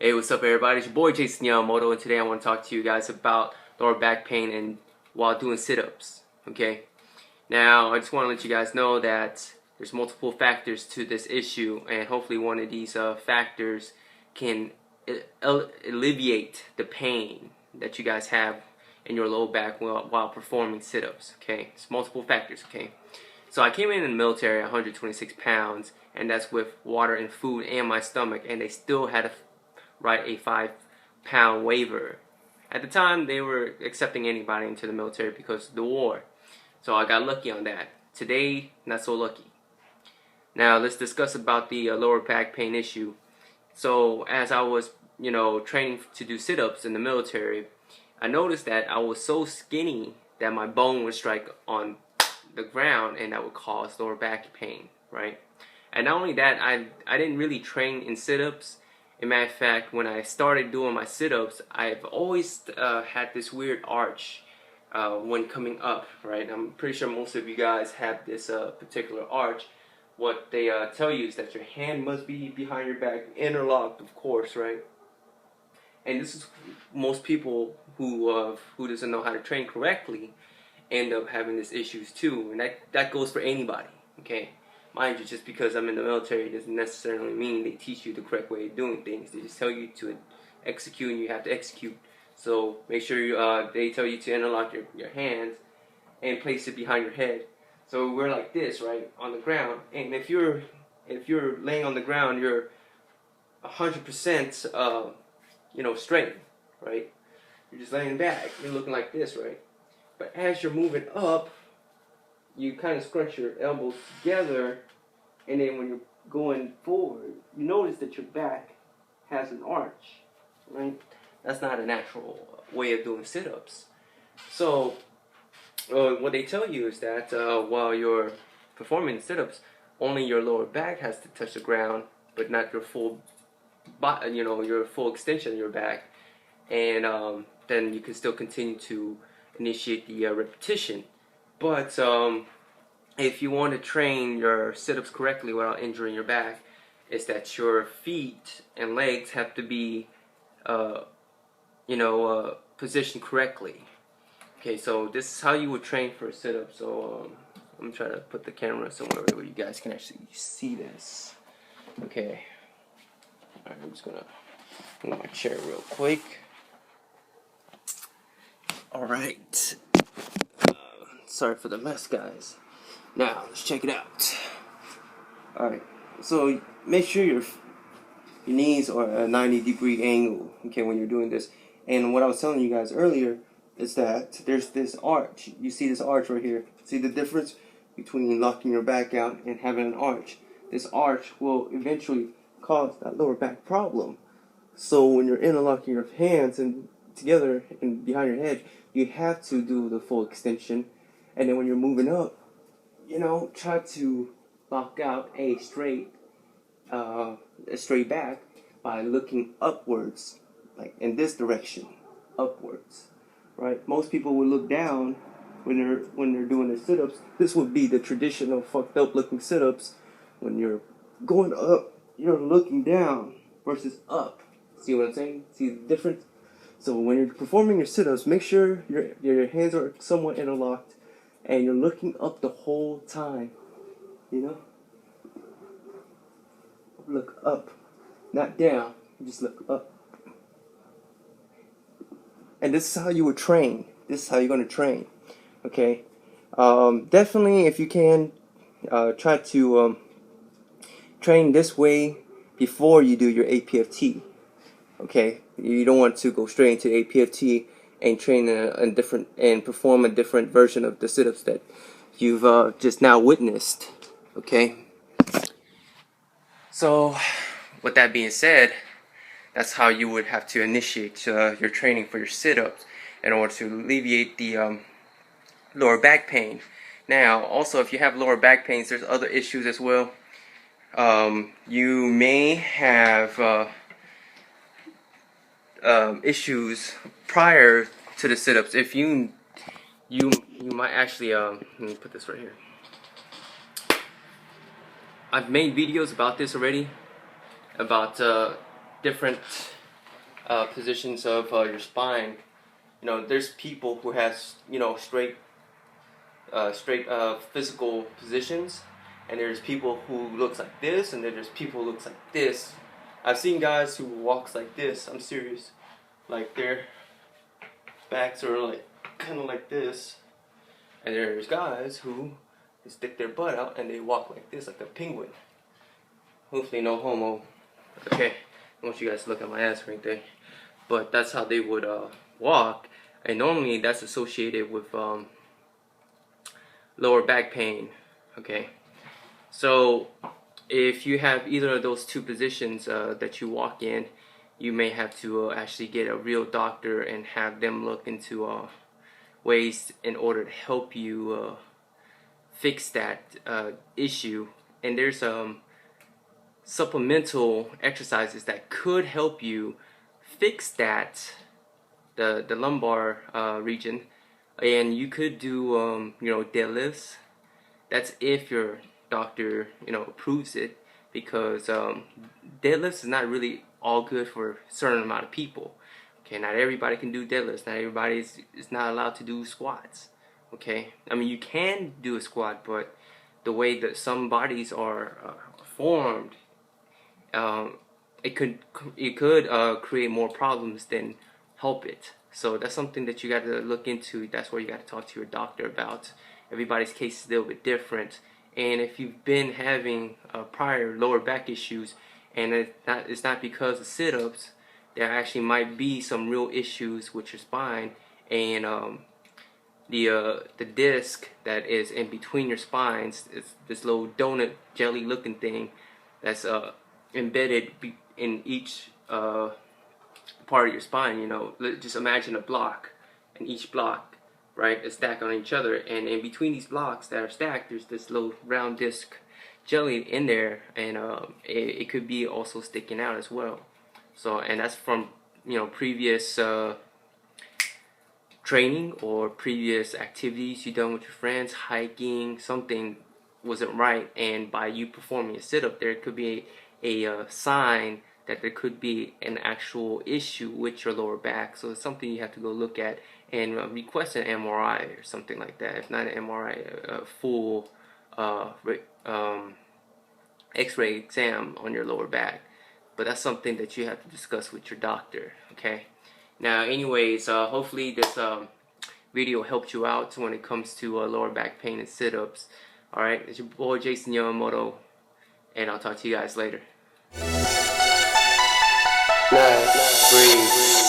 Hey, what's up everybody? It's your boy Jason Yamamoto, and today I want to talk to you guys about lower back pain and while doing sit-ups. Okay? Now, I just want to let you guys know that there's multiple factors to this issue, and hopefully one of these factors can alleviate the pain that you guys have in your low back while performing sit-ups. Okay? It's multiple factors, okay? So I came in the military 126 pounds, and that's with water and food and my stomach, and they still had to write a 5-pound waiver. At the time, they were accepting anybody into the military because of the war. So I got lucky on that. Today, not so lucky. Now let's discuss about the lower back pain issue. So as I was, training to do sit-ups in the military, I noticed that I was so skinny that my bone would strike on the ground, and that would cause lower back pain, right? And not only that, I didn't really train in sit-ups. As a matter of fact, when I started doing my sit-ups, I've always had this weird arch when coming up, right? I'm pretty sure most of you guys have this particular arch. What they tell you is that your hand must be behind your back, interlocked, of course, right? And this is most people who doesn't know how to train correctly end up having these issues too, and that goes for anybody, okay? Mind you, just because I'm in the military doesn't necessarily mean they teach you the correct way of doing things. They just tell you to execute, and you have to execute. So make sure they tell you to interlock your hands and place it behind your head. So we're like this, right, on the ground. And if you're laying on the ground, you're 100% straight, right? You're just laying back. You're looking like this, right? But as you're moving up, you kind of scrunch your elbows together, and then when you're going forward, you notice that your back has an arch, right? That's not a natural way of doing sit-ups. So what they tell you is that while you're performing sit-ups, only your lower back has to touch the ground, but not your full your full extension of your back, and then you can still continue to initiate the repetition. But if you want to train your sit-ups correctly without injuring your back, is that your feet and legs have to be positioned correctly. Okay, so this is how you would train for a sit-up. So I'm trying to put the camera somewhere where you guys can actually see this. Okay, alright, I'm just gonna move my chair real quick. Alright, sorry for the mess, guys. Now let's check it out. Alright, so make sure your knees are at a 90-degree angle, okay, when you're doing this. And what I was telling you guys earlier is that there's this arch. You see this arch right here. See the difference between locking your back out and having an arch? This arch will eventually cause that lower back problem. So when you're interlocking your hands and together and behind your head, you have to do the full extension. And then when you're moving up, try to lock out a straight back by looking upwards, like in this direction, upwards, right? Most people will look down when they're doing their sit-ups. This would be the traditional fucked up looking sit-ups. When you're going up, you're looking down versus up. See what I'm saying? See the difference? So when you're performing your sit-ups, make sure your hands are somewhat interlocked and you're looking up the whole time. Look up, not down. Just look up. And this is how you would train. This is how you're going to train. Okay? Definitely, if you can, try to train this way before you do your APFT. Okay? You don't want to go straight into APFT and train a different and perform a different version of the sit-ups that you've just now witnessed. Okay? So, with that being said, that's how you would have to initiate your training for your sit-ups in order to alleviate the lower back pain. Now, also, if you have lower back pains, there's other issues as well. You may have issues prior to the sit-ups. If you might actually let me put this right here. I've made videos about this already, about different positions of your spine. You know, there's people who has, you know, straight physical positions, and there's people who looks like this, and then there's people who looks like this. I've seen guys who walks like this. I'm serious. Like their backs are like kind of like this, and there's guys who stick their butt out and they walk like this, like a penguin. Hopefully no homo. Okay, I want you guys to look at my ass or anything. But that's how they would walk, and normally that's associated with lower back pain. Okay, so if you have either of those two positions that you walk in, you may have to actually get a real doctor and have them look into ways in order to help you fix that issue. And there's supplemental exercises that could help you fix that, the lumbar region. And you could do you know, deadlifts. That's if your doctor, you know, approves it, because deadlifts is not really all good for a certain amount of people. Okay, not everybody can do deadlifts. Not everybody is not allowed to do squats. Okay, I mean, you can do a squat, but the way that some bodies are formed, it could create more problems than help it. So that's something that you got to look into. That's where you got to talk to your doctor about. Everybody's case is a little bit different, and if you've been having prior lower back issues, and it's not because of sit-ups, there actually might be some real issues with your spine, and the disc that is in between your spines, is this little donut jelly looking thing that's embedded in each part of your spine. You know, just imagine a block, and each block, right, is stacked on each other, and in between these blocks that are stacked, there's this little round disc jelly in there, and it could be also sticking out as well. So, and that's from, you know, previous training or previous activities you done with your friends, hiking, something wasn't right, and by you performing a sit-up, there could be a sign that there could be an actual issue with your lower back. So it's something you have to go look at and request an MRI or something like that. If not an MRI, a full X-ray exam on your lower back. But that's something that you have to discuss with your doctor. Okay. Now, anyways, hopefully this video helped you out when it comes to lower back pain and sit-ups. All right, it's your boy Jason Yamamoto, and I'll talk to you guys later. Nice. Breathe.